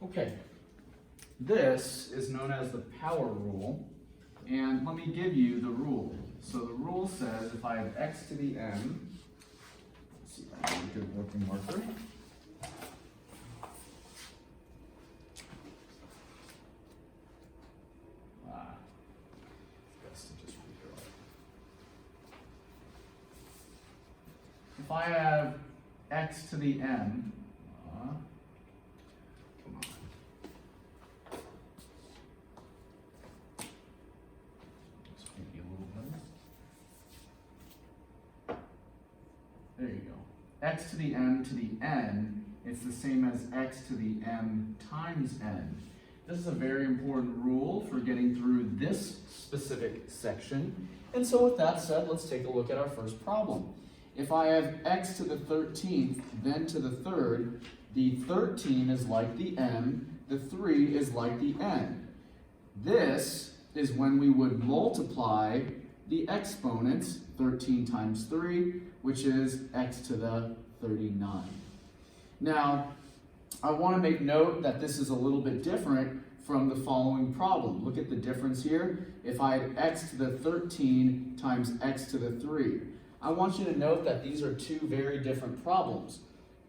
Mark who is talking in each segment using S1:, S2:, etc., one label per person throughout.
S1: Okay, this is known as the power rule, and let me give you the rule. So the rule says if I have x to the m, let's see if I have a good working marker. Best to just redraw it. If I have x to the m, come on. Just maybe a little better. There you go. X to the m to the n, it's the same as x to the m times n. This is a very important rule for getting through this specific section. And so with that said, let's take a look at our first problem. If I have x to the 13th, then to the third, the 13 is like the m, the 3 is like the n. This is when we would multiply the exponents, 13 times 3, which is x to the 39. Now, I want to make note that this is a little bit different from the following problem. Look at the difference here. If I had x to the 13 times x to the 3, I want you to note that these are two very different problems.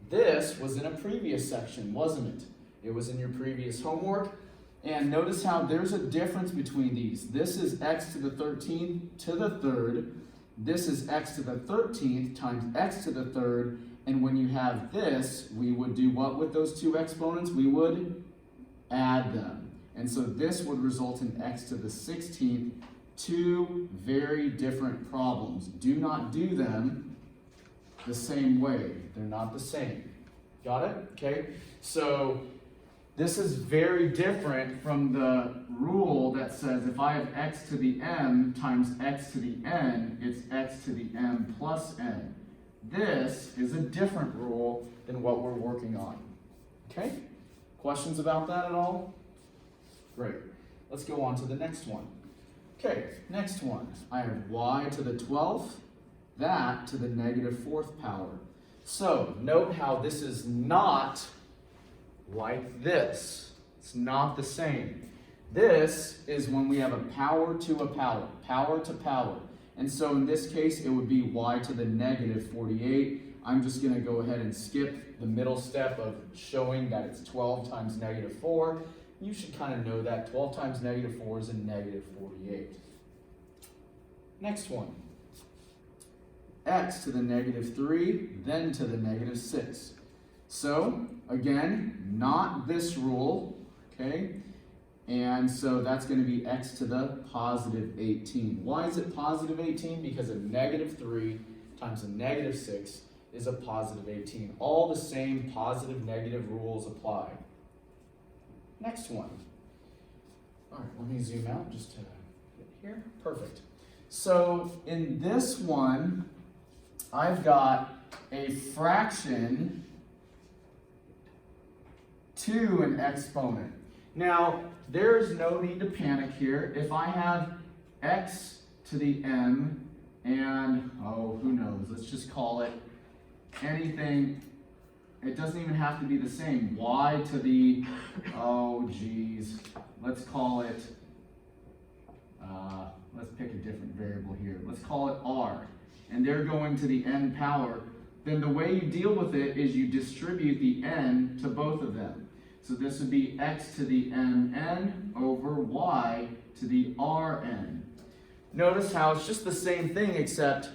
S1: This was in a previous section, wasn't it? It was in your previous homework. And notice how there's a difference between these. This is x to the 13th to the third. This is x to the 13th times x to the third. And when you have this, we would do what with those two exponents? We would add them. And so this would result in x to the 16th. Two very different problems. Do not do them the same way. They're not the same. Got it? Okay? So this is very different from the rule that says if I have x to the m times x to the n, it's x to the m plus n. This is a different rule than what we're working on. Okay? Questions about that at all? Great. Let's go on to the next one. Okay, next one. I have y to the 12th, that to the negative 4th power. So, note how this is not like this. It's not the same. This is when we have a power to a power, power to power. And so in this case, it would be y to the negative 48. I'm just going to go ahead and skip the middle step of showing that it's 12 times negative 4. You should kind of know that 12 times negative 4 is a negative 48. Next one. X to the negative 3, then to the negative 6. So, again, not this rule, okay? And so that's going to be x to the positive 18. Why is it positive 18? Because a negative 3 times a negative 6 is a positive 18. All the same positive negative rules apply. Next one. All right, let me zoom out just to get here. Perfect. So in this one, I've got a fraction to an exponent. Now, there's no need to panic here. If I have x to the m and, oh, who knows, let's just call it anything. It doesn't even have to be the same. Y to the, oh geez, let's call it, let's pick a different variable here. Let's call it r. And they're going to the n power. Then the way you deal with it is you distribute the n to both of them. So this would be x to the mn over y to the rn. Notice how it's just the same thing except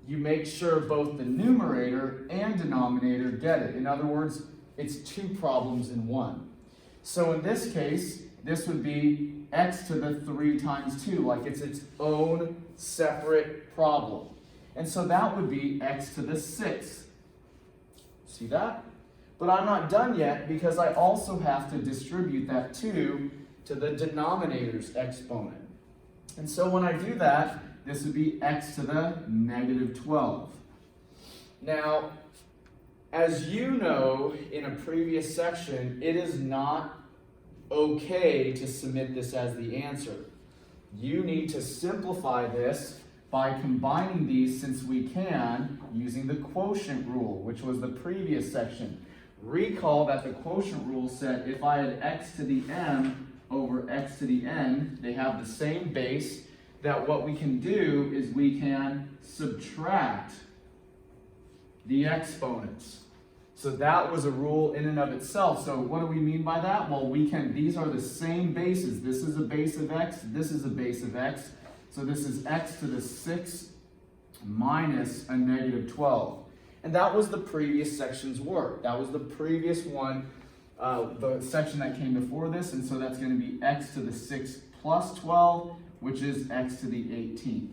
S1: you make sure both the numerator and denominator get it. In other words, it's two problems in one. So in this case, this would be x to the 3 times 2, like it's its own separate problem. And so that would be x to the 6th. See that? But I'm not done yet because I also have to distribute that 2 to the denominator's exponent. And so when I do that, this would be x to the negative 12. Now, as you know in a previous section, it is not okay to submit this as the answer. You need to simplify this by combining these, since we can, using the quotient rule, which was the previous section. Recall that the quotient rule said if I had x to the m over x to the n, they have the same base, that what we can do is we can subtract the exponents. So that was a rule in and of itself. So what do we mean by that? Well, these are the same bases. This is a base of x, this is a base of x. So this is x to the 6 minus a negative 12. And that was the previous section's work. That was the previous one, the section that came before this. And so that's going to be x to the 6 plus 12, which is x to the 18th.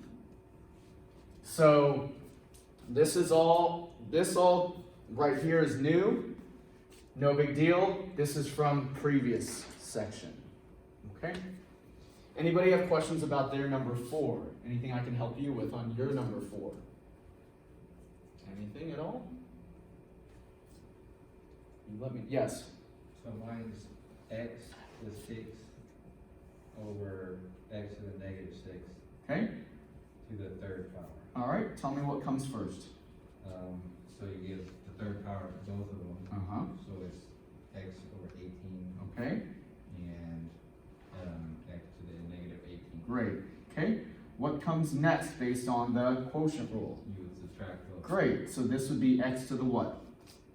S1: So this all right here is new. No big deal. This is from previous section. Okay? Anybody have questions about their number 4? Anything I can help you with on your number 4? Anything at all? You let me, yes.
S2: So mine is x to the 6 over x to the negative 6
S1: Okay.
S2: to the third power.
S1: All right. Tell me what comes first.
S2: So you give the third power to both of them.
S1: Uh-huh.
S2: So it's x over 18
S1: Okay.
S2: and x to the negative 18.
S1: Great. Okay. What comes next based on the quotient rule?
S2: You would subtract those.
S1: Great. So this would be x to the what?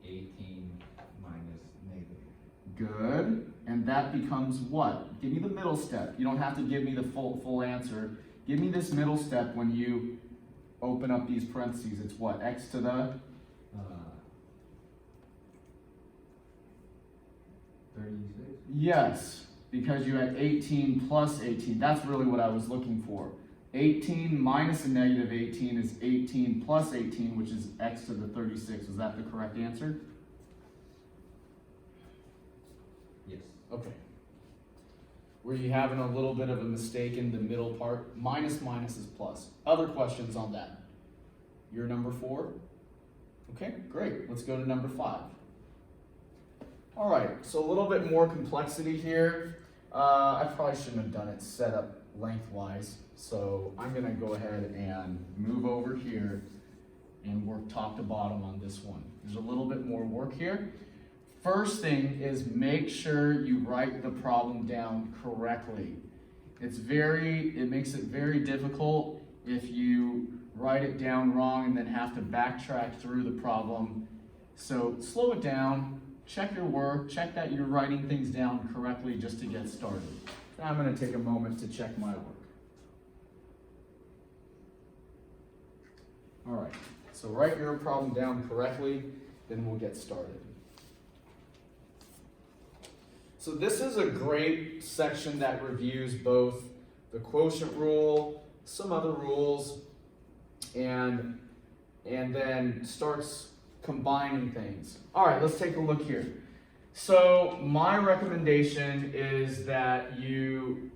S2: 18 minus negative.
S1: Good. And that becomes what? Give me the middle step. You don't have to give me the full answer. Give me this middle step when you open up these parentheses. It's what? X to the
S2: 36?
S1: Yes, because you had 18 plus 18. That's really what I was looking for. 18 minus a negative 18 is 18 plus 18, which is x to the 36. Is that the correct answer?
S2: Yes.
S1: Okay. Were you having a little bit of a mistake in the middle part? Minus is plus. Other questions on that? Your number 4? Okay, great. Let's go to number 5. All right, so a little bit more complexity here. I probably shouldn't have done it set up lengthwise, so I'm gonna go ahead and move over here and work top to bottom on this one. There's a little bit more work here. First thing is make sure you write the problem down correctly. It makes it very difficult if you write it down wrong and then have to backtrack through the problem. So slow it down, check your work, check that you're writing things down correctly just to get started. Now I'm going to take a moment to check my work. All right, so write your problem down correctly, then we'll get started. So this is a great section that reviews both the quotient rule, some other rules, and then starts combining things. All right, let's take a look here. So my recommendation is that you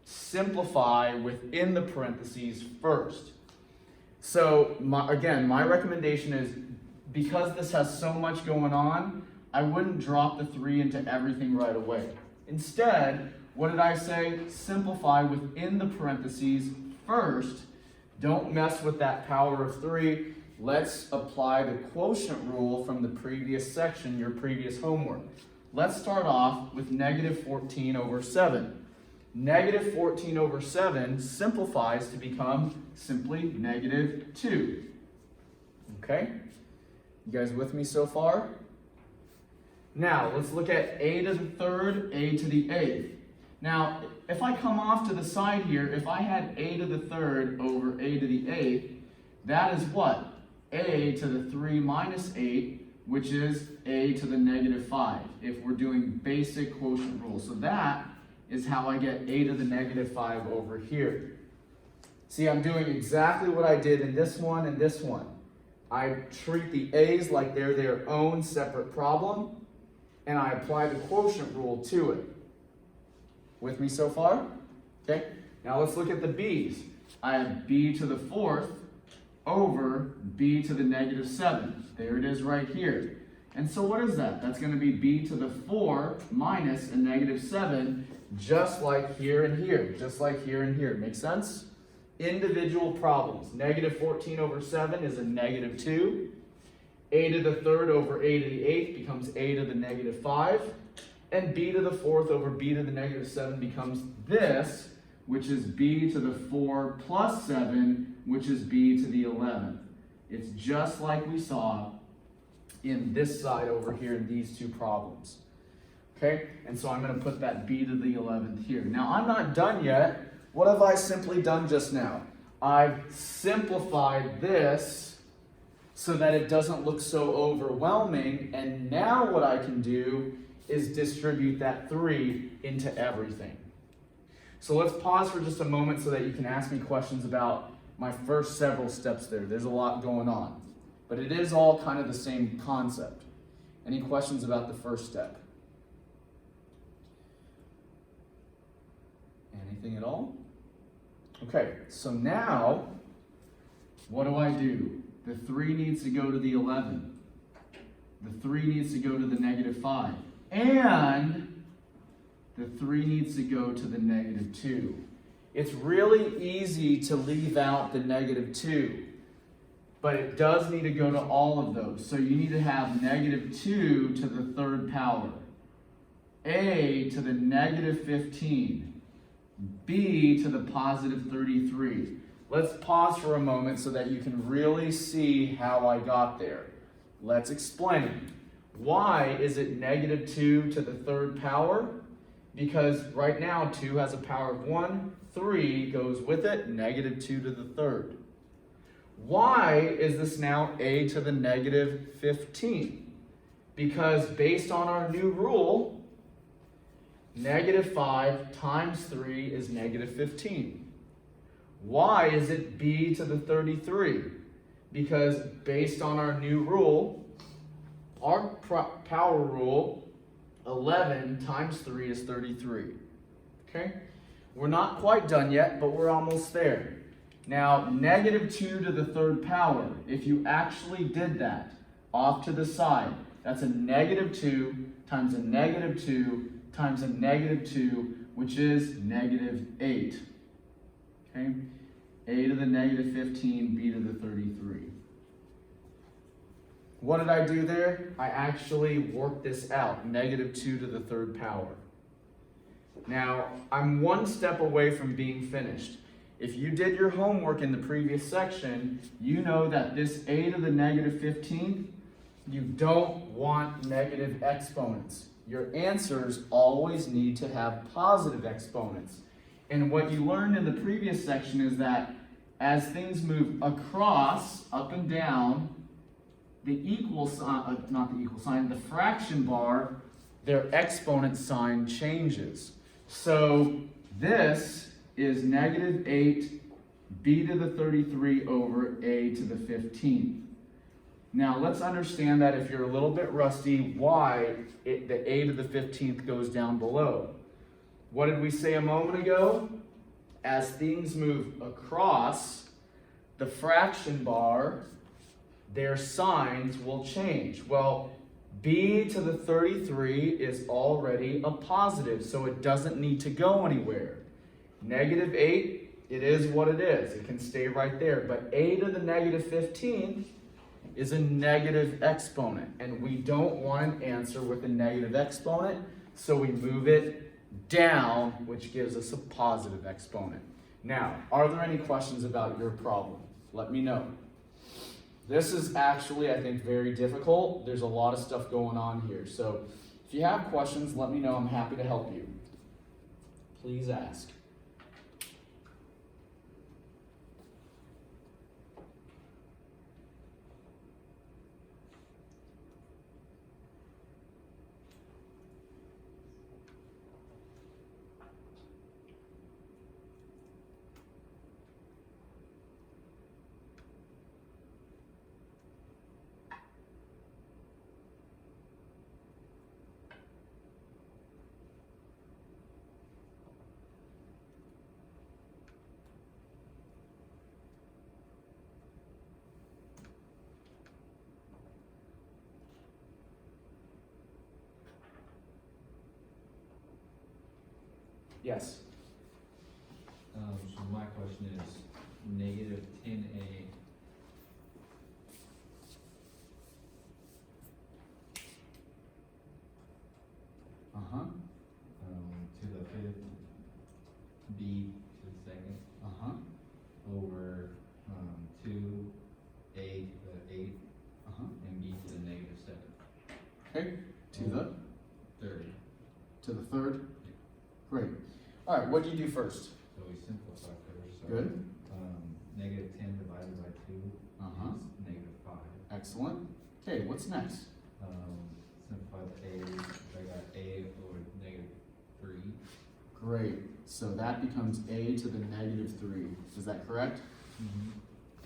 S1: simplify within the parentheses first. So my recommendation is, because this has so much going on, I wouldn't drop the 3 into everything right away. Instead, what did I say? Simplify within the parentheses first. Don't mess with that power of 3. Let's apply the quotient rule from the previous section, your previous homework. Let's start off with negative 14 over 7. Negative 14 over 7 simplifies to become simply negative 2. Okay? You guys with me so far? Now, let's look at a to the 3rd, a to the 8th. Now, if I come off to the side here, if I had a to the 3rd over a to the 8th, that is what? A to the 3 minus 8, which is a to the negative 5, if we're doing basic quotient rules. So that is how I get a to the negative 5 over here. See, I'm doing exactly what I did in this one and this one. I treat the a's like they're their own separate problem, and I apply the quotient rule to it. With me so far? Okay, now let's look at the b's. I have b to the 4th over b to the negative 7. There it is right here. And so what is that? That's going to be b to the 4 minus a negative 7, just like here and here. Just like here and here. Make sense? Individual problems. Negative 14 over 7 is a negative 2. a to the third over a to the eighth becomes a to the negative 5. And b to the fourth over b to the negative 7 becomes this, which is b to the 4 plus 7, which is b to the 11th. It's just like we saw in this side over here in these two problems. Okay, and so I'm going to put that b to the 11th here. Now I'm not done yet. What have I simply done just now? I've simplified this so that it doesn't look so overwhelming, and now what I can do is distribute that 3 into everything. So let's pause for just a moment so that you can ask me questions about my first several steps there. There's a lot going on, but it is all kind of the same concept. Any questions about the first step? Anything at all? Okay, so now, what do? The 3 needs to go to the 11. The 3 needs to go to the negative 5. And the 3 needs to go to the negative 2. It's really easy to leave out the negative 2, but it does need to go to all of those. So you need to have negative 2 to the third power, a to the negative 15, b to the positive 33. Let's pause for a moment so that you can really see how I got there. Let's explain. Why is it negative 2 to the third power? Because right now 2 has a power of 1, 3 goes with it, negative 2 to the third. Why is this now a to the negative 15? Because based on our new rule, negative 5 times 3 is negative 15. Why is it b to the 33? Because based on our new rule, our power rule, 11 times 3 is 33. Okay? We're not quite done yet, but we're almost there. Now, negative 2 to the third power, if you actually did that off to the side, that's a negative 2 times a negative 2 times a negative 2, which is negative 8. Okay? A to the negative 15, b to the 33. What did I do there? I actually worked this out, negative 2 to the third power. Now, I'm one step away from being finished. If you did your homework in the previous section, you know that this a to the negative 15th, you don't want negative exponents. Your answers always need to have positive exponents. And what you learned in the previous section is that as things move across, up and down, the equal sign, not the equal sign, the fraction bar, their exponent sign changes. So this is negative 8 b to the 33 over a to the 15th. Now let's understand that if you're a little bit rusty, why the a to the 15th goes down below. What did we say a moment ago? As things move across, the fraction bar, their signs will change. Well, b to the 33 is already a positive, so it doesn't need to go anywhere. Negative 8, it is what it is. It can stay right there. But a to the negative 15 is a negative exponent, and we don't want an answer with a negative exponent, so we move it down, which gives us a positive exponent. Now, are there any questions about your problem? Let me know. This is actually, I think, very difficult. There's a lot of stuff going on here. So if you have questions, let me know. I'm happy to help you. Please ask. Yes.
S2: So my question is negative 10a
S1: Uh-huh.
S2: To the fifth, b to the second,
S1: Uh-huh.
S2: over, 2a to the eighth,
S1: Uh-huh.
S2: and b to the negative seventh.
S1: Okay, to the
S2: Third.
S1: third. Great. All right, what do you do first?
S2: So we simplify first. So,
S1: Good.
S2: Negative 10 divided by 2
S1: Uh-huh.
S2: is negative 5.
S1: Excellent. Okay, what's next?
S2: Simplify the a, I got a over negative 3.
S1: Great. So that becomes a to the negative 3. Is that correct?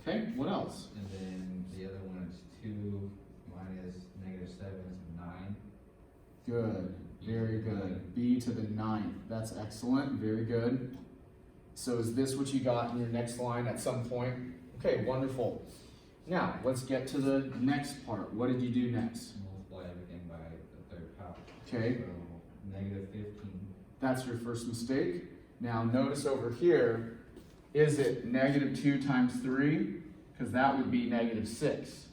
S1: Okay, what else?
S2: And then the other one is 2 minus negative 7 is 9.
S1: Good. Very good. B to the 9th. That's excellent. Very good. So is this what you got in your next line at some point? Okay, wonderful. Now, let's get to the next part. What did you do next?
S2: Multiply everything by the third power.
S1: Okay.
S2: So negative 15.
S1: That's your first mistake. Now, notice over here, is it negative 2 times 3? Because that would be negative 6.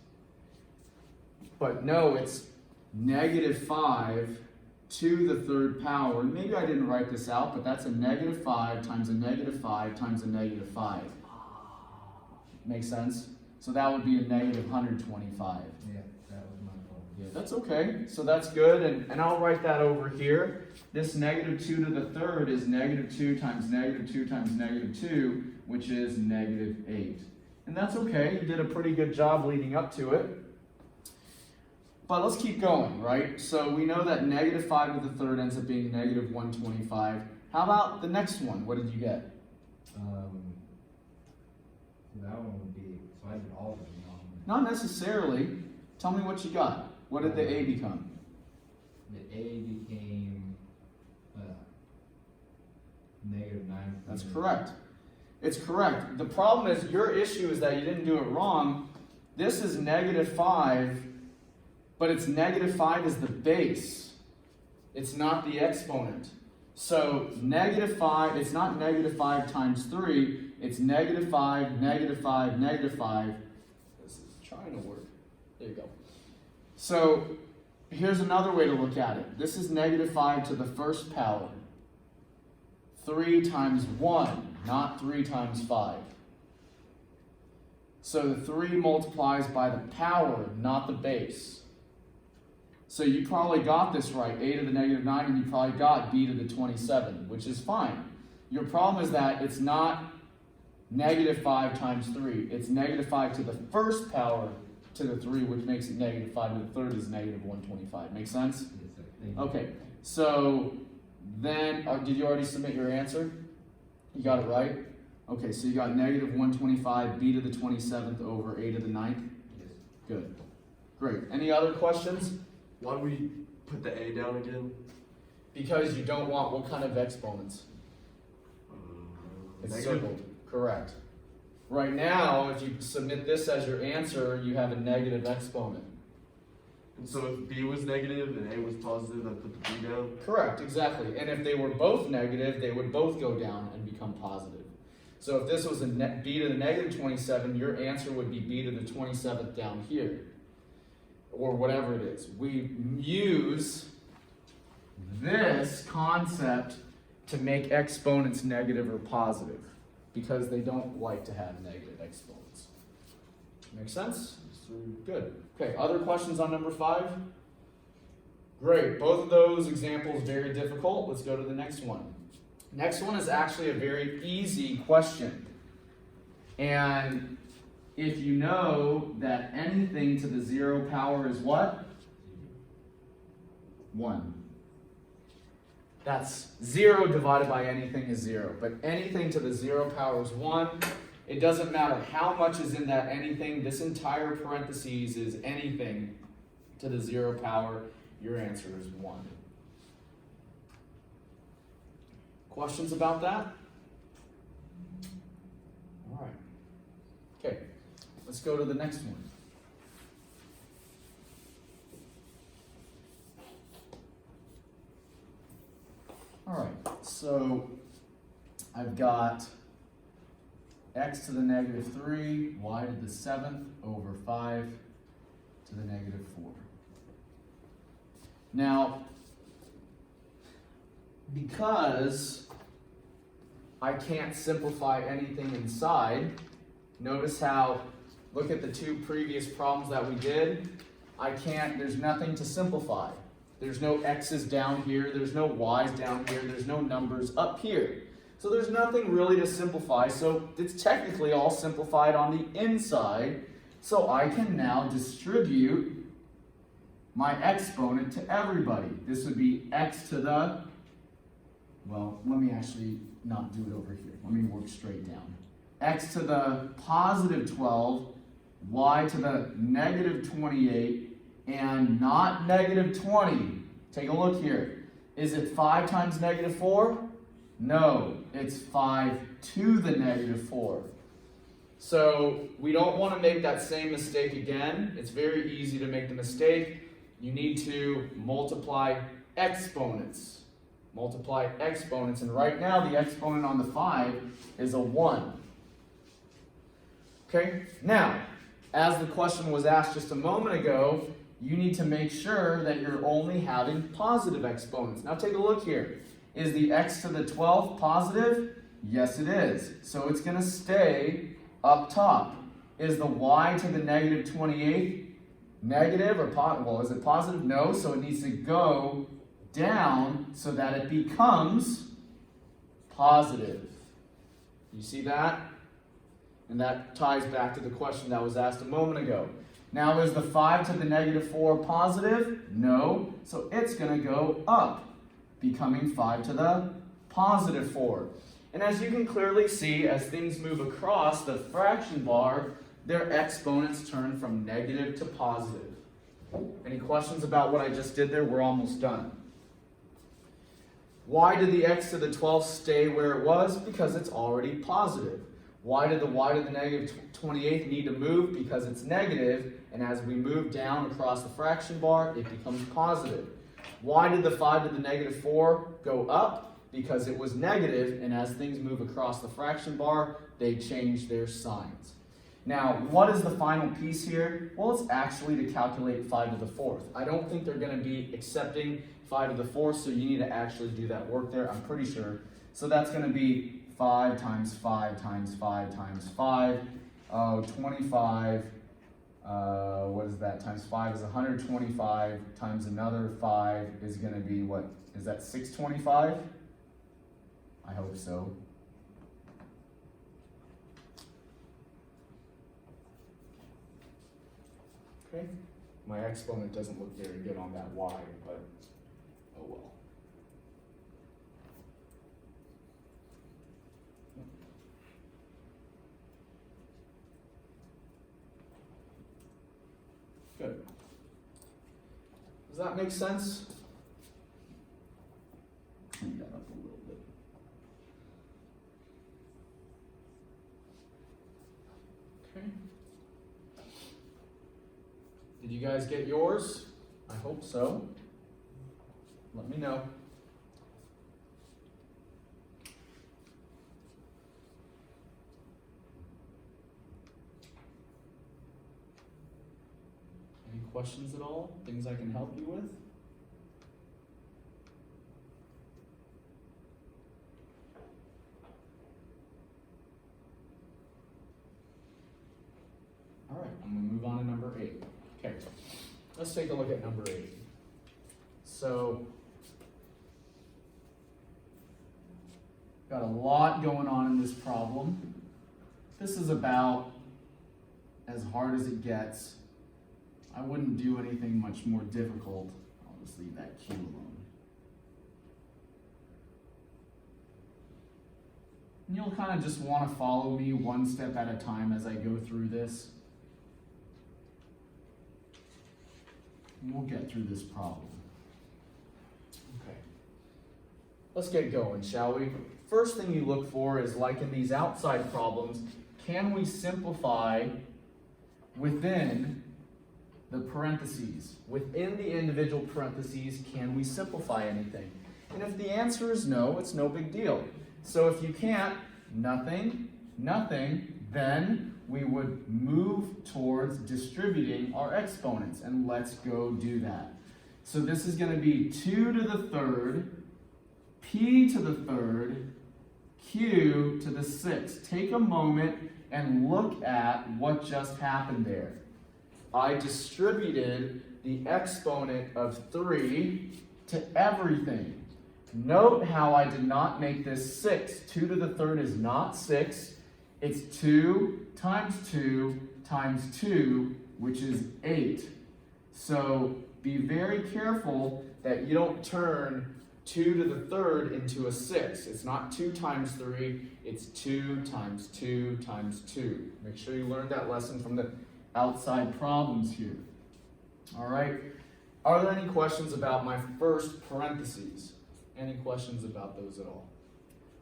S1: But no, it's negative 5 to the third power. Maybe I didn't write this out, but that's a negative 5 times a negative 5 times a negative 5. Make sense? So that would be a negative 125.
S2: Yeah, that was my fault.
S1: Yeah, that's okay. So that's good, and I'll write that over here. This negative 2 to the third is negative 2 times negative 2 times negative 2, which is negative 8. And that's okay. You did a pretty good job leading up to it. But let's keep going, right? So we know that negative 5 to the third ends up being negative 125. How about the next one? What did you get?
S2: That one would be, so I did all of them wrong.
S1: Not necessarily. Tell me what you got. What did the A become?
S2: The A became negative 9.
S1: That's correct. It's correct. The problem is, your issue is that you didn't do it wrong. This is negative 5, but it's negative 5 is the base. It's not the exponent. So negative 5, it's not negative 5 times 3. It's negative 5, negative 5, negative 5. This is trying to work. There you go. So here's another way to look at it. This is negative 5 to the first power. 3 times 1, not 3 times 5. So the 3 multiplies by the power, not the base. So you probably got this right, a to the negative 9, and you probably got b to the 27, which is fine. Your problem is that it's not negative 5 times 3. It's negative 5 to the first power to the 3, which makes it negative 5 to the third is negative 125. Make sense?
S2: Yes, sir. Thank you.
S1: Okay, so then, did you already submit your answer? You got it right? Okay, so you got negative 125, b to the 27th over a to the 9th?
S2: Yes.
S1: Good. Great. Any other questions?
S3: Why do we put the A down again?
S1: Because you don't want what kind of exponents? It's
S3: Negative?
S1: circled. Correct. Right now, if you submit this as your answer, you have a negative exponent.
S3: And so if B was negative and A was positive, I put the B down?
S1: Correct, exactly. And if they were both negative, they would both go down and become positive. So if this was a b to the negative 27, your answer would be b to the 27th down here. Or whatever it is. We use this concept to make exponents negative or positive, because they don't like to have negative exponents. Make sense? Good. Okay, other questions on number 5? Great. Both of those examples very difficult. Let's go to the next one. Next one is actually a very easy question. And if you know that anything to the 0 power is what? 1. That's 0 divided by anything is 0. But anything to the 0 power is 1. It doesn't matter how much is in that anything. This entire parentheses is anything to the 0 power. Your answer is 1. Questions about that? All right. Okay. Let's go to the next one. All right, so I've got x to the negative 3, y to the 7th over 5 to the negative 4. Now, because I can't simplify anything inside, notice how, look at the two previous problems that we did. There's nothing to simplify. There's no x's down here, there's no y's down here, there's no numbers up here. So there's nothing really to simplify, so it's technically all simplified on the inside. So I can now distribute my exponent to everybody. This would be x to the, well, let me actually not do it over here. Let me work straight down. X to the positive 12, y to the negative 28, and not negative 20. Take a look here. Is it 5 times negative 4? No, it's 5 to the negative 4. So we don't want to make that same mistake again. It's very easy to make the mistake. You need to multiply exponents. Multiply exponents, and right now the exponent on the 5 is a 1. Okay, now, as the question was asked just a moment ago, you need to make sure that you're only having positive exponents. Now take a look here. Is the x to the 12th positive? Yes, it is. So it's going to stay up top. Is the y to the negative 28 negative or positive? Well, is it positive? No, so it needs to go down so that it becomes positive. You see that? And that ties back to the question that was asked a moment ago. Now, is the 5 to the negative 4 positive? No. So it's going to go up, becoming 5 to the positive 4. And as you can clearly see, as things move across the fraction bar, their exponents turn from negative to positive. Any questions about what I just did there? We're almost done. Why did the x to the 12th stay where it was? Because it's already positive. Why did the y to the negative 28th need to move? Because it's negative, and as we move down across the fraction bar, it becomes positive. Why did the 5 to the negative 4 go up? Because it was negative, and as things move across the fraction bar, they change their signs. Now, what is the final piece here? Well, it's actually to calculate 5 to the 4th. I don't think they're going to be accepting 5 to the 4th, so you need to actually do that work there, I'm pretty sure. So that's going to be 5 times 5 times 5 times 5. 25, what is that? Times 5 is 125, times another 5 is going to be what? Is that 625? I hope so. Okay. My exponent doesn't look very good on that y, but oh well. Good. Does that make sense? Clean that up a little bit. Okay. Did you guys get yours? I hope so. Let me know. Any questions at all? Things I can help you with? All right, I'm going to move on to number 8. Okay, let's take a look at number 8. So, got a lot going on in this problem. This is about as hard as it gets. I wouldn't do anything much more difficult. I'll just leave that cue alone. And you'll kind of just want to follow me one step at a time as I go through this. And we'll get through this problem. Okay. Let's get going, shall we? First thing you look for is, like in these outside problems, can we simplify within the parentheses? Within the individual parentheses, can we simplify anything? And if the answer is no, it's no big deal. So if you can't, nothing, then we would move towards distributing our exponents, and let's go do that. So this is going to be 2 to the 3rd p to the third, q to the sixth. Take a moment and look at what just happened there. I distributed the exponent of 3 to everything. Note how I did not make this 6. 2 to the third is not 6. It's 2 times 2 times 2, which is 8. So be very careful that you don't turn 2 to the third into a 6. It's not 2 times 3, it's 2 times 2 times 2. Make sure you learn that lesson from the outside problems here. All right. Are there any questions about my first parentheses? Any questions about those at all?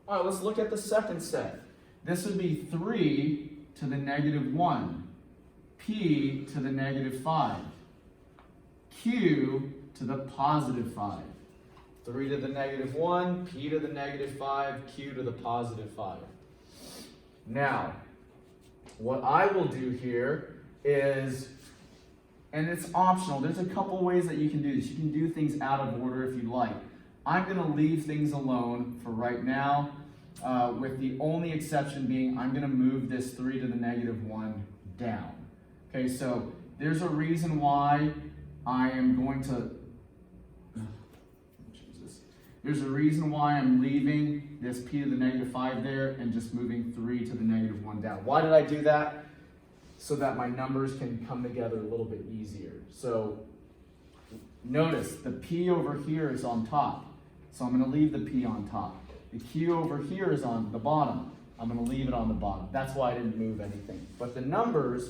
S1: All right, let's look at the second set. This would be 3 to the negative 1, p to the negative 5, q to the positive 5. 3 to the negative 1, p to the negative 5, q to the positive 5. Now, what I will do here is, and it's optional, there's a couple ways that you can do this. You can do things out of order if you like. I'm going to leave things alone for right now, with the only exception being I'm going to move this 3 to the negative 1 down. Okay, so there's a reason why I am going to, there's a reason why I'm leaving this p to the negative 5 there and just moving 3 to the negative 1 down. Why did I do that? So that my numbers can come together a little bit easier. So notice the p over here is on top. So I'm going to leave the p on top. The q over here is on the bottom. I'm going to leave it on the bottom. That's why I didn't move anything. But the numbers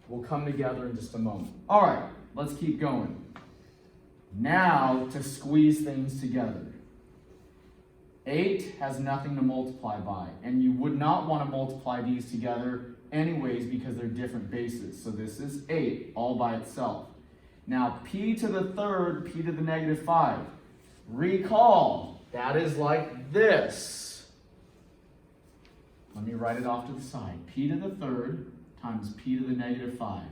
S1: will come together in just a moment. All right, let's keep going. Now to squeeze things together. 8 has nothing to multiply by, and you would not want to multiply these together anyways because they're different bases. So this is 8 all by itself. Now p to the third, p to the negative 5. Recall, that is like this. Let me write it off to the side. P to the third times p to the negative 5.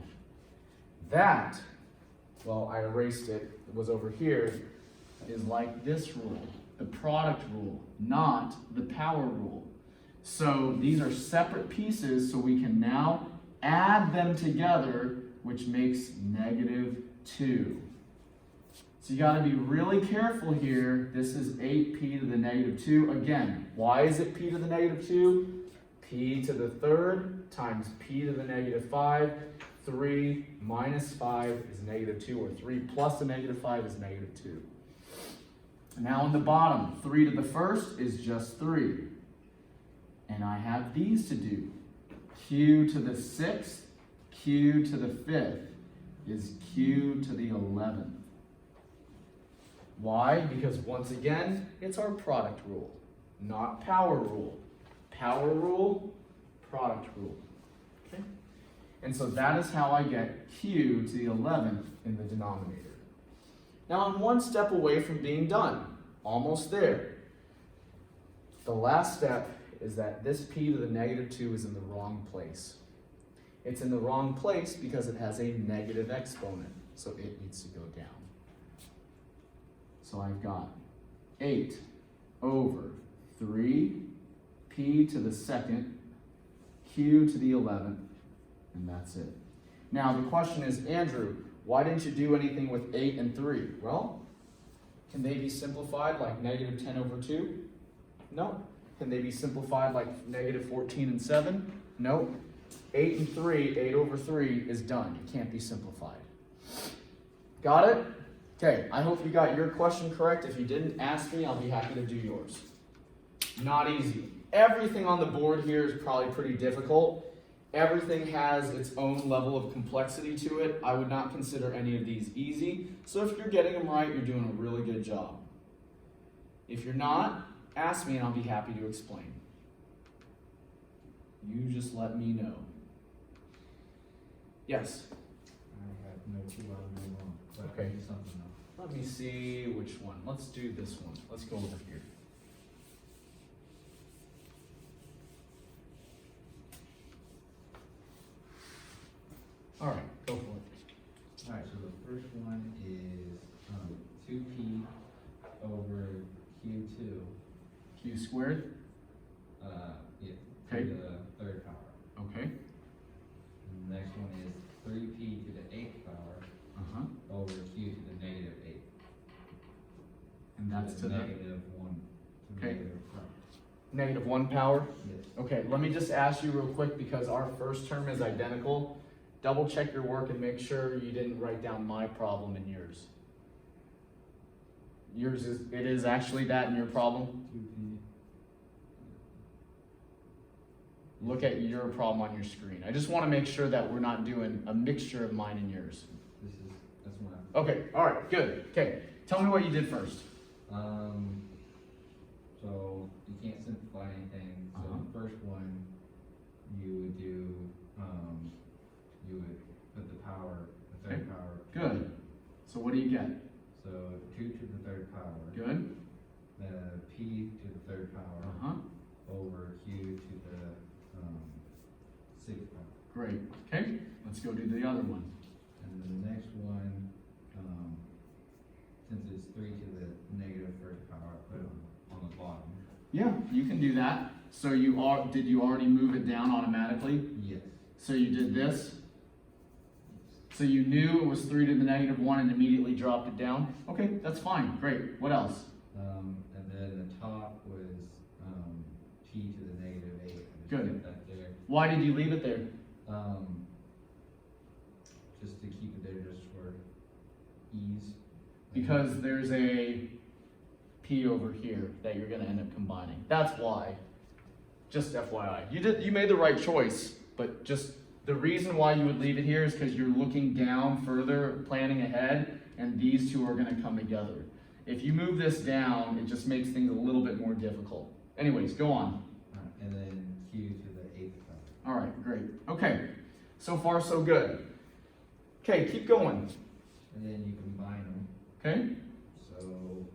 S1: That, well, I erased it, it was over here, is like this rule, the product rule, not the power rule. So these are separate pieces, so we can now add them together, which makes negative 2. So you got to be really careful here. This is 8p to the negative 2. Again, why is it p to the negative 2? P to the third times p to the negative 5. 3 minus 5 is negative 2, or 3 plus the negative 5 is negative 2. Now on the bottom, 3 to the first is just 3. And I have these to do. Q to the 6th, Q to the 5th is Q to the 11th. Why? Because once again, it's our product rule, not power rule. Power rule, product rule. Okay? And so that is how I get Q to the 11th in the denominator. Now I'm one step away from being done. Almost there. The last step is that this p to the negative 2 is in the wrong place. It's in the wrong place because it has a negative exponent, so it needs to go down. So I've got 8 over 3 p to the second, q to the 11th, and that's it. Now the question is, Andrew, why didn't you do anything with 8 and 3? Well, can they be simplified like negative 10 over 2? No. Can they be simplified like negative 14 and 7? No. 8 and 3, 8 over 3 is done. It can't be simplified. Got it? Okay, I hope you got your question correct. If you didn't, ask me. I'll be happy to do yours. Not easy. Everything on the board here is probably pretty difficult. Everything has its own level of complexity to it. I would not consider any of these easy. So if you're getting them right, you're doing a really good job. If you're not, ask me and I'll be happy to explain. You just let me know. Yes?
S2: I have no clue what I'm doing wrong, but
S1: Okay.
S2: do something else.
S1: Let me see which one. Let's do this one. Let's go over here. All right, go for it.
S2: Alright, so the first one is 2p over q Q2,
S1: Q squared,
S2: yeah,
S1: Okay.
S2: to the third power.
S1: okay,
S2: And the next one is 3p to the 8th power
S1: uh-huh,
S2: over Q to the negative 8.
S1: and that's to the
S2: negative 1. To
S1: Okay.
S2: negative power.
S1: negative 1 power.
S2: Yes.
S1: Okay, let me just ask you real quick, because our first term is identical. Double check your work and make sure you didn't write down my problem in yours. It is actually that in your problem?
S2: 2p.
S1: Look at your problem on your screen. I just want to make sure that we're not doing a mixture of mine and yours.
S2: That's one.
S1: Okay, all right, good. Okay, tell me what you did first.
S2: So you can't simplify anything. So
S1: Uh-huh.
S2: the first one, you would do, you would put the power, the third
S1: Okay.
S2: power.
S1: Good. So what do you get?
S2: So 2 to the third power.
S1: Good.
S2: P to the third power
S1: Uh-huh.
S2: over Q to the, 6th power.
S1: Great. Okay, let's go do the other one.
S2: And then the next one, since it's 3 to the negative first power, I put it on the bottom.
S1: Yeah, you can do that. So did you already move it down automatically?
S2: Yes.
S1: So you did this? So you knew it was 3 to the negative 1 and immediately dropped it down? Okay, that's fine. Great. What else?
S2: And then the top was, P to the negative 8. I just
S1: Good.
S2: kept that there.
S1: Why did you leave it there?
S2: Just to keep it there just for ease.
S1: Because there's a P over here that you're gonna end up combining. That's why. Just FYI. You made the right choice, but just the reason why you would leave it here is because you're looking down further, planning ahead, and these two are gonna come together. If you move this down, it just makes things a little bit more difficult. Anyways, go on.
S2: And then Q to the 8th power.
S1: All right, great. Okay, so far so good. Okay, keep going.
S2: And then you combine them.
S1: Okay,
S2: So,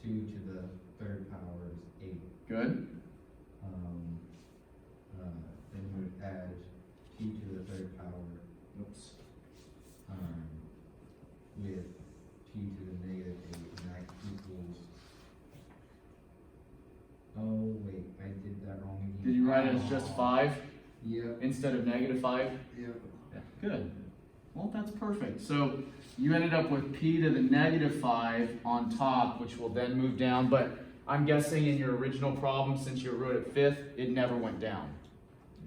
S2: 2 to the third power is 8.
S1: good.
S2: Then you would add P to the third power,
S1: Oops.
S2: with P to the negative 8, and that equals, oh wait, I did that wrong again.
S1: Did you write it as just 5
S2: Yep,
S1: instead of negative 5?
S2: yep.
S1: Good. Well, that's perfect. So you ended up with P to the negative 5 on top, which will then move down, but I'm guessing in your original problem, since you wrote it 5th, it never went down.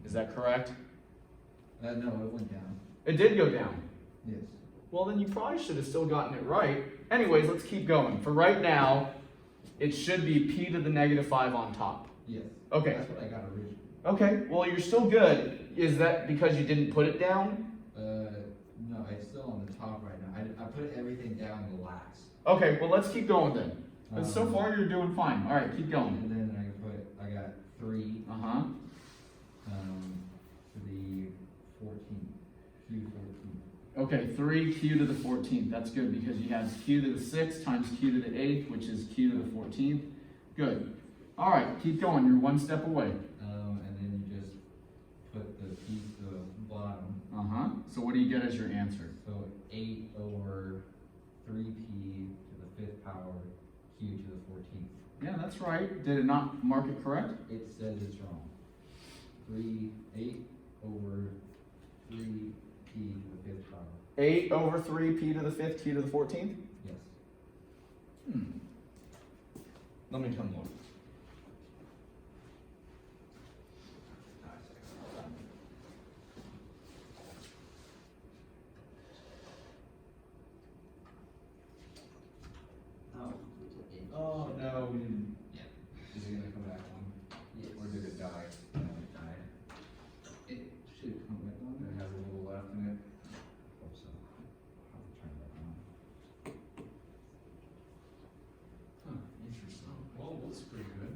S1: Is that correct?
S2: No, it went down.
S1: It did go down.
S2: Yes.
S1: Well, then you probably should have still gotten it right. Anyways, let's keep going. For right now, it should be P to the negative 5 on top.
S2: Yes.
S1: Okay.
S2: That's what I got originally.
S1: Okay, well, you're still good. Is that because you didn't put it down?
S2: No, it's still on the top right now. I put everything down the last.
S1: Okay, well, let's keep going then. But so
S2: Um,
S1: far, you're doing fine. All right, keep going.
S2: And then I got 3,
S1: Uh-huh.
S2: to the 14th, Q14.
S1: Okay, 3q to the 14th. That's good because you have q to the 6th times q to the 8th, which is q to the 14th. Good. All right, keep going. You're one step away.
S2: And then you just put the P to the bottom.
S1: Uh-huh. So what do you get as your answer?
S2: So 8 over 3P to the 5th power, Q to the 14th.
S1: Yeah, that's right. Did it not mark it correct?
S2: It says it's wrong. 8 over 3P to the 5th power.
S1: 8 over 3p to the 5th, q to the 14th?
S2: Yes.
S1: Let me come look. Oh, no, we didn't.
S2: Is it gonna come back on?
S1: Yes.
S2: Or did it die? No, it died.
S1: It should come back on. It has a little left in it.
S2: Hope so. I'll turn it back on.
S1: Huh, interesting. Well, it looks pretty good.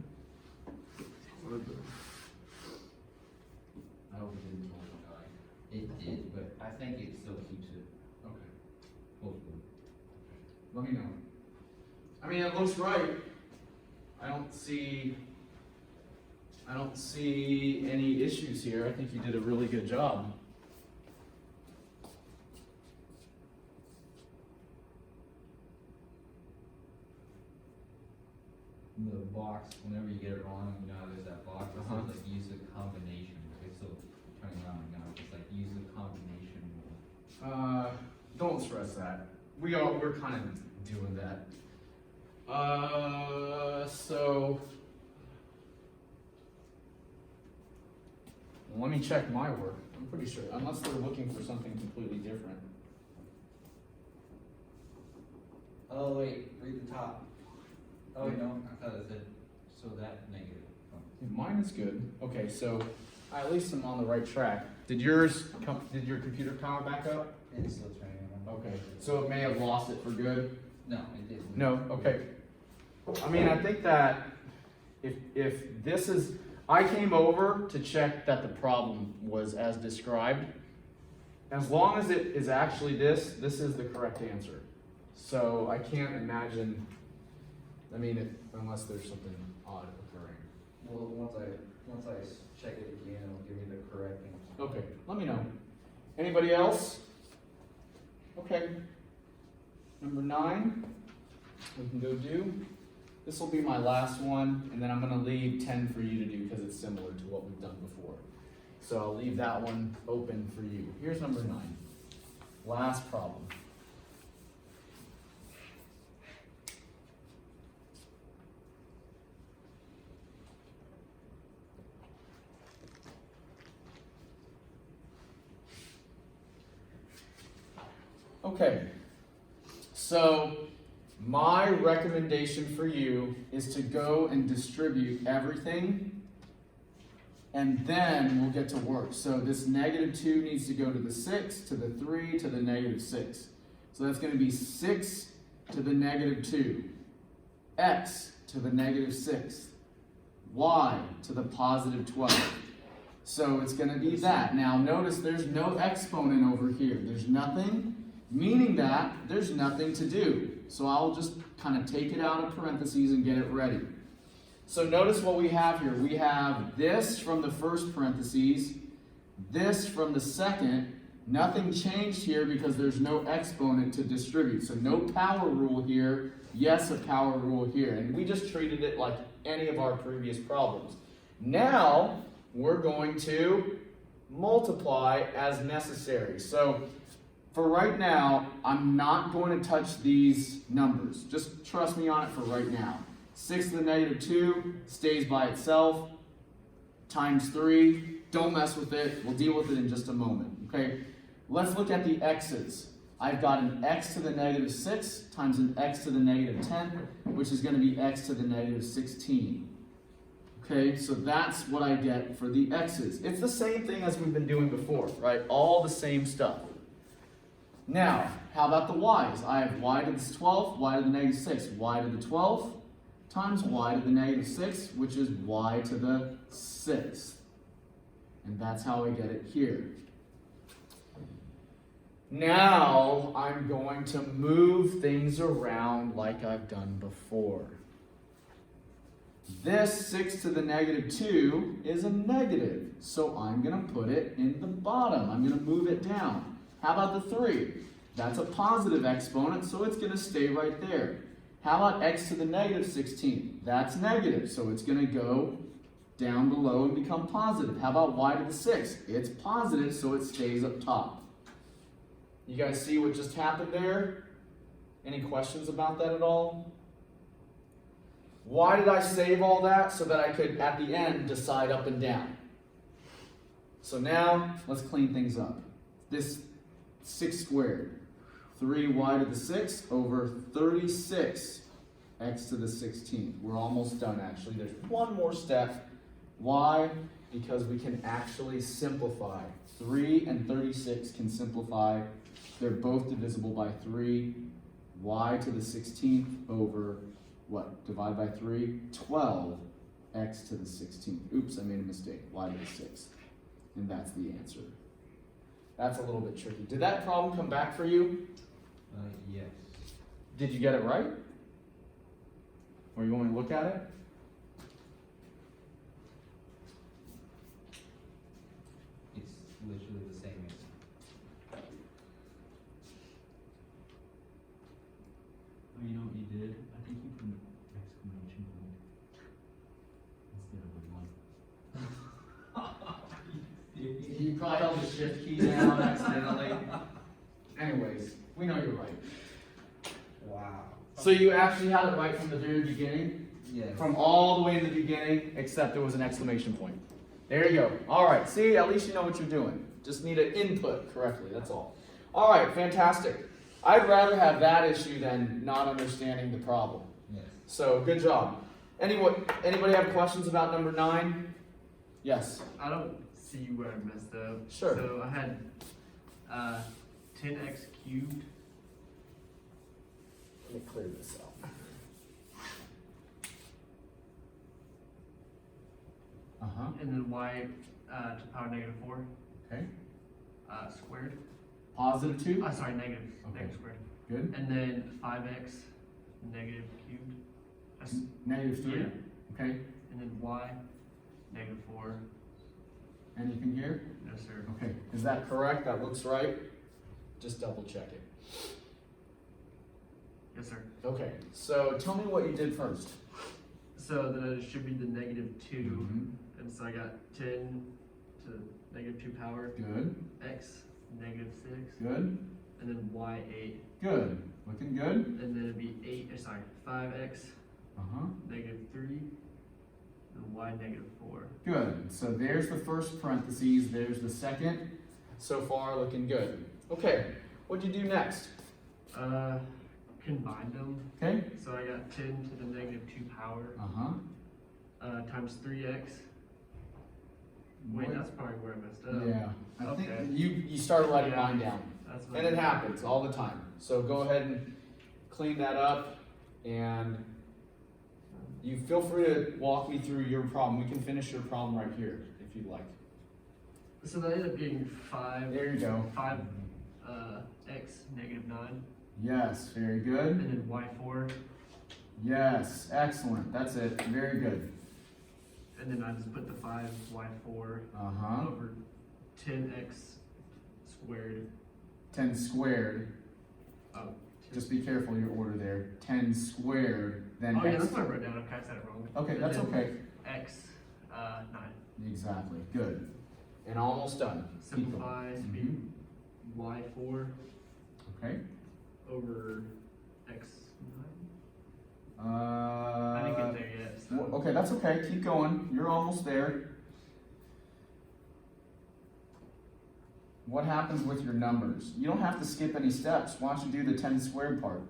S1: I hope it didn't totally die.
S2: It did, but I think it still keeps it,
S1: Okay.
S2: hopefully.
S1: Let me know. I mean, it looks right. I don't see any issues here. I think you did a really good job.
S2: the box, whenever you get it wrong, you know how there's that box that
S1: Uh-huh.
S2: says like use the combination. Okay, so turning around now, it's like use the combination rule.
S1: Don't stress that. We're kind of doing that. So let me check my work. I'm pretty sure, unless they're looking for something completely different.
S2: Oh wait, read the top. Oh wait, no, I thought it said, so that negative. Oh.
S1: Mine is good. Okay, so at least I'm on the right track. Did your computer power back up?
S2: It's still turning around.
S1: Okay, so it may have lost it for good.
S2: No, it didn't.
S1: No, okay. I mean, I think that if this is, I came over to check that the problem was as described. As long as it is actually this is the correct answer. So I can't imagine, I mean, unless there's something odd occurring.
S2: Well, once I check it again, it'll give me the correct answer.
S1: Okay, let me know. Anybody else? Okay. Number 9, we can go do. This will be my last one, and then I'm going to leave 10 for you to do because it's similar to what we've done before. So I'll leave that one open for you. Here's number 9. Last problem. Okay, so my recommendation for you is to go and distribute everything, and then we'll get to work. So this -2 needs to go to the 6, to the 3, to the -6. So that's going to be 6 to the -2, x to the -6, y to the +12. So it's going to be that. Now notice there's no exponent over here. There's nothing, meaning that there's nothing to do. So I'll just kind of take it out of parentheses and get it ready. So notice what we have here. We have this from the first parentheses, this from the second. Nothing changed here because there's no exponent to distribute. So no power rule here, yes, a power rule here. And we just treated it like any of our previous problems. Now we're going to multiply as necessary. So for right now, I'm not going to touch these numbers. Just trust me on it for right now. 6 to the -2 stays by itself, times 3. Don't mess with it. We'll deal with it in just a moment, okay? Let's look at the x's. I've got an x to the -6 times an x to the -10, which is going to be x to the -16. Okay, so that's what I get for the x's. It's the same thing as we've been doing before, right? All the same stuff. Now, how about the y's? I have y to the 12th, y to the -6, y to the 12th times y to the -6, which is y to the 6th. And that's how I get it here. Now, I'm going to move things around like I've done before. This 6 to the -2 is a negative, so I'm going to put it in the bottom. I'm going to move it down. How about the 3? That's a positive exponent, so it's going to stay right there. How about x to the -16? That's negative, so it's going to go down below and become positive. How about y to the 6? It's positive, so it stays up top. You guys see what just happened there? Any questions about that at all? Why did I save all that? So that I could, at the end, decide up and down. So now, let's clean things up. This 6 squared, 3y to the 6 over 36 x to the 16th. We're almost done, actually. There's one more step. Why? Because we can actually simplify. 3 and 36 can simplify. They're both divisible by 3. Y to the 16th over, what? Divide by 3? 12 x to the 16th. Oops, I made a mistake. Y to the 6th. And that's the answer. That's a little bit tricky. Did that problem come back for you?
S2: Yes.
S1: Did you get it right? Or you want me to look at it?
S2: It's literally the same answer.
S4: Oh, you know what you did? I think you put an exclamation point.
S1: probably held the shift key down accidentally. Anyways, we know you're right.
S2: Wow.
S1: So you actually had it right from the very beginning?
S2: Yes.
S1: From all the way in the beginning, except there was an exclamation point. There you go. All right, see, at least you know what you're doing. Just need to input correctly, that's all. All right, fantastic. I'd rather have that issue than not understanding the problem.
S2: Yes.
S1: So, good job. Anybody have questions about number 9? Yes.
S4: I don't see where I messed up.
S1: Sure.
S4: So I had 10x cubed.
S1: Let me clear this out. Uh-huh.
S4: And then y to power -4
S1: Okay.
S4: squared.
S1: Positive 2?
S4: Sorry, negative.
S1: Okay.
S4: Negative squared.
S1: Good.
S4: And then 5x negative cubed. That's,
S1: Negative 3?
S4: yeah.
S1: Okay.
S4: And then y -4.
S1: Anything here?
S4: No, sir.
S1: Okay. Is that correct? That looks right? Just double check it.
S4: Yes, sir.
S1: Okay. So tell me what you did first.
S4: So then it should be the -2.
S1: Mhm.
S4: And so I got 10 to -2 power.
S1: Good.
S4: X -6.
S1: Good.
S4: And then y 8.
S1: Good. Looking good.
S4: And then it'd be 5x
S1: Uh-huh.
S4: -3. And y -4.
S1: Good. So there's the first parentheses. There's the second. So far, looking good. Okay. What'd you do next?
S4: Combined them.
S1: Okay.
S4: So I got 10 to the -2 power
S1: Uh-huh.
S4: times 3x. Wait,
S1: What-
S4: that's probably where I messed up.
S1: Yeah. I think
S4: Okay.
S1: you started writing
S4: Yeah.
S1: mine down.
S4: That's what
S1: And it happens all the time. So go ahead and clean that up, and you feel free to walk me through your problem. We can finish your problem right here if you'd like.
S4: So that ended up being 5
S1: There you go.
S4: x -9,
S1: Yes, very
S4: and
S1: good.
S4: then y4,
S1: Yes, excellent. That's it. Very good.
S4: and then I just put the 5y4
S1: Uh-huh.
S4: over 10x squared.
S1: 10 squared.
S4: Oh,
S1: Just be careful your order there. 10 squared, then
S4: oh yeah,
S1: x.
S4: that's what I wrote down. Okay, I said it wrong.
S1: Okay,
S4: And
S1: that's
S4: then
S1: okay.
S4: X 9.
S1: Exactly. Good. And almost done. Keep going.
S4: Simplify to be
S1: Mhm.
S4: y4
S1: Okay.
S4: over x9. I didn't get there yet. So.
S1: Okay, that's okay. Keep going. You're almost there. What happens with your numbers? You don't have to skip any steps. Why don't you do the 10 squared part?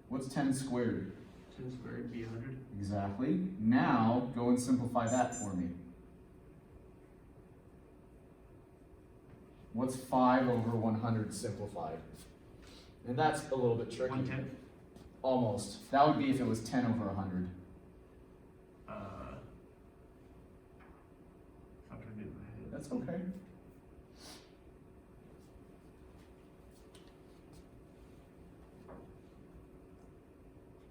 S1: What's 10 squared?
S4: 10 squared would be 100.
S1: Exactly. Now, go and simplify that for me. What's 5 over 100 simplified? And that's a little bit tricky.
S4: 1/10.
S1: Almost. That would be if it was 10 over 100.
S4: I'm trying to do it in my head.
S1: That's okay.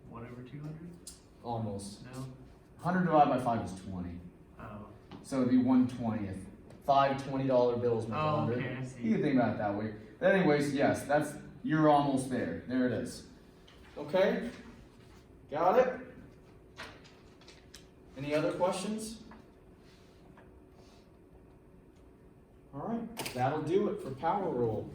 S4: One over 200?
S1: Almost.
S4: No.
S1: 100 divided by 5 is 20.
S4: Oh.
S1: So it'd be 1/20th. 5 $20 bills make 100.
S4: Okay, I
S1: You
S4: see.
S1: can think about it that way. But anyways, yes, you're almost there. There it is. Okay? Got it? Any other questions? All right, that'll do it for power rule.